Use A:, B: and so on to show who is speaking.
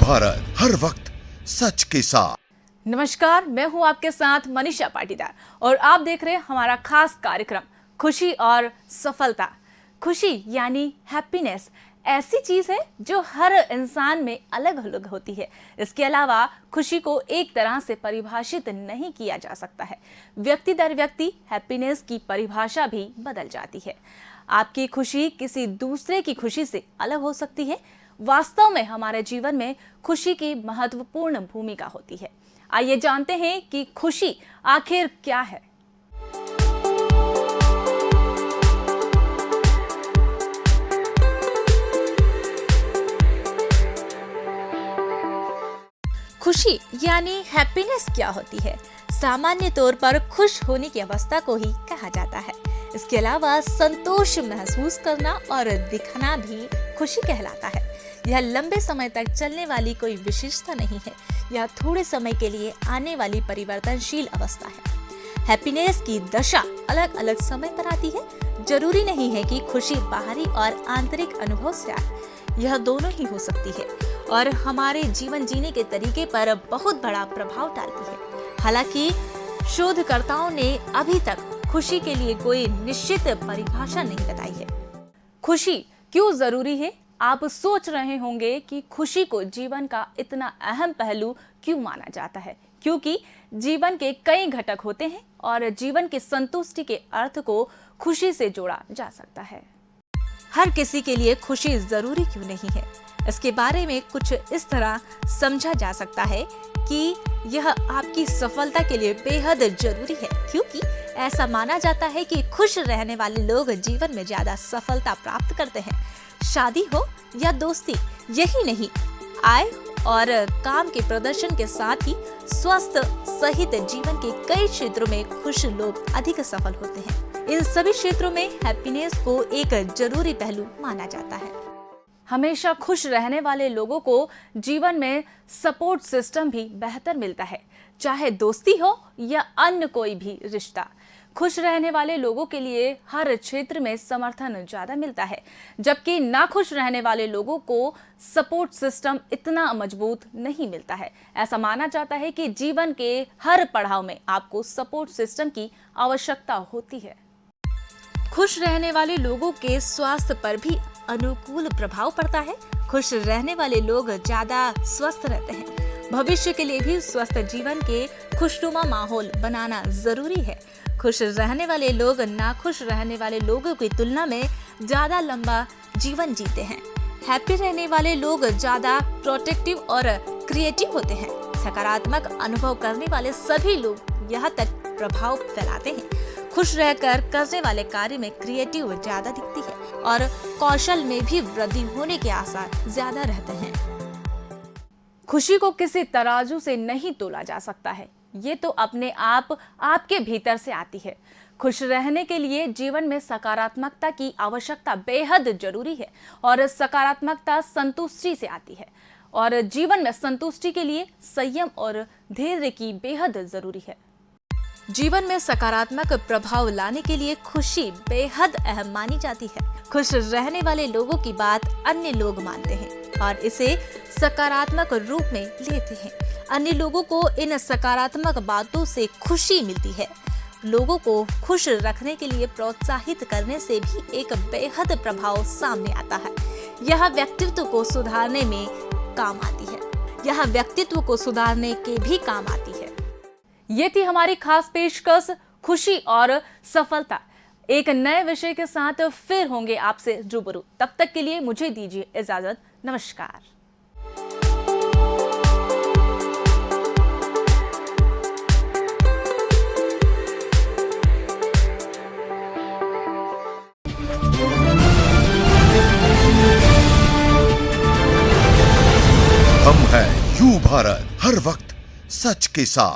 A: भारत, हर वक्त सच के साथ।
B: नमस्कार, मैं हूं आपके साथ मनीषा पाटीदार और आप देख रहे हैं हमारा खास कार्यक्रम खुशी और सफलता। खुशी यानी हैप्पीनेस ऐसी चीज है जो हर इंसान में अलग अलग होती है। इसके अलावा खुशी को एक तरह से परिभाषित नहीं किया जा सकता है। व्यक्ति दर व्यक्ति हैप्पीनेस की परिभाषा भी बदल जाती है। आपकी खुशी किसी दूसरे की खुशी से अलग हो सकती है। वास्तव में हमारे जीवन में खुशी की महत्वपूर्ण भूमिका होती है। आइए जानते हैं कि खुशी आखिर क्या है। खुशी यानी हैप्पीनेस क्या होती है? सामान्य तौर पर खुश होने की अवस्था को ही कहा जाता है। इसके अलावा संतोष महसूस करना और दिखना भी खुशी कहलाता है। यह लंबे समय तक चलने वाली कोई विशेषता नहीं है। यह थोड़े समय के लिए आने वाली परिवर्तनशील अवस्था है। हैप्पीनेस की दशा अलग अलग समय पर आती है। जरूरी नहीं है कि खुशी बाहरी और आंतरिक अनुभव से आए। यह दोनों ही हो सकती है और हमारे जीवन जीने के तरीके पर बहुत बड़ा प्रभाव डालती है। हालांकि शोधकर्ताओं ने अभी तक खुशी के लिए कोई निश्चित परिभाषा नहीं बताई है। खुशी क्यों जरूरी है? आप सोच रहे होंगे कि खुशी को जीवन का इतना अहम पहलू क्यों माना जाता है? क्योंकि जीवन के कई घटक होते हैं और जीवन की संतुष्टि के अर्थ को खुशी से जोड़ा जा सकता है। हर किसी के लिए खुशी जरूरी क्यों नहीं है? इसके बारे में कुछ इस तरह समझा जा सकता है कि यह आपकी सफलता के लिए बेहद जरूरी है, क्योंकि ऐसा माना जाता है कि खुश रहने वाले लोग जीवन में ज्यादा सफलता प्राप्त करते हैं। शादी हो या दोस्ती, यही नहीं, आय और काम के प्रदर्शन के साथ ही स्वस्थ सहित जीवन के कई क्षेत्रों में खुश लोग अधिक सफल होते हैं। इन सभी क्षेत्रों में हैप्पीनेस को एक जरूरी पहलू माना जाता है। हमेशा खुश रहने वाले लोगों को जीवन में सपोर्ट सिस्टम भी बेहतर मिलता है, चाहे दोस्ती हो या अन्य कोई भी रिश्ता। खुश रहने वाले लोगों के लिए हर क्षेत्र में समर्थन ज्यादा मिलता है, जबकि नाखुश रहने वाले लोगों को सपोर्ट सिस्टम इतना मजबूत नहीं मिलता है। ऐसा माना जाता है कि जीवन के हर पड़ाव में आपको सपोर्ट सिस्टम की आवश्यकता होती है। खुश रहने वाले लोगों के स्वास्थ्य पर भी अनुकूल प्रभाव पड़ता है। खुश रहने वाले लोग ज्यादा स्वस्थ रहते हैं। भविष्य के लिए भी स्वस्थ जीवन के खुशनुमा माहौल बनाना जरूरी है। खुश रहने वाले लोग नाखुश रहने वाले लोगों की तुलना में ज्यादा लंबा जीवन जीते हैं। हैप्पी रहने वाले लोग ज्यादा प्रोटेक्टिव और क्रिएटिव होते हैं। सकारात्मक अनुभव करने वाले सभी लोग यहाँ तक प्रभाव फैलाते हैं। खुश रहकर करने वाले कार्य में क्रिएटिव ज्यादा दिखती है और कौशल में भी वृद्धि होने के आसार ज्यादा रहते हैं। खुशी को किसी तराजू से नहीं तोला जा सकता है। ये तो अपने आप आपके भीतर से आती है। खुश रहने के लिए जीवन में सकारात्मकता की आवश्यकता बेहद जरूरी है और सकारात्मकता संतुष्टि से आती है और जीवन में संतुष्टि के लिए संयम और धैर्य की बेहद जरूरी है। जीवन में सकारात्मक प्रभाव लाने के लिए खुशी बेहद अहम मानी जाती है। खुश रहने वाले लोगों की बात अन्य लोग मानते हैं और इसे सकारात्मक रूप में लेते हैं। अन्य लोगों को इन सकारात्मक बातों से खुशी मिलती है। लोगों को खुश रखने के लिए प्रोत्साहित करने से भी एक बेहद प्रभाव सामने आता है। यह व्यक्तित्व को सुधारने में काम आती है। यह व्यक्तित्व को सुधारने के भी काम आती है। ये थी हमारी खास पेशकश खुशी और सफलता। एक नए विषय के साथ फिर होंगे आपसे रूबरू। तब तक के लिए मुझे दीजिए इजाजत। नमस्कार।
A: हम हैं यू भारत, हर वक्त सच के साथ।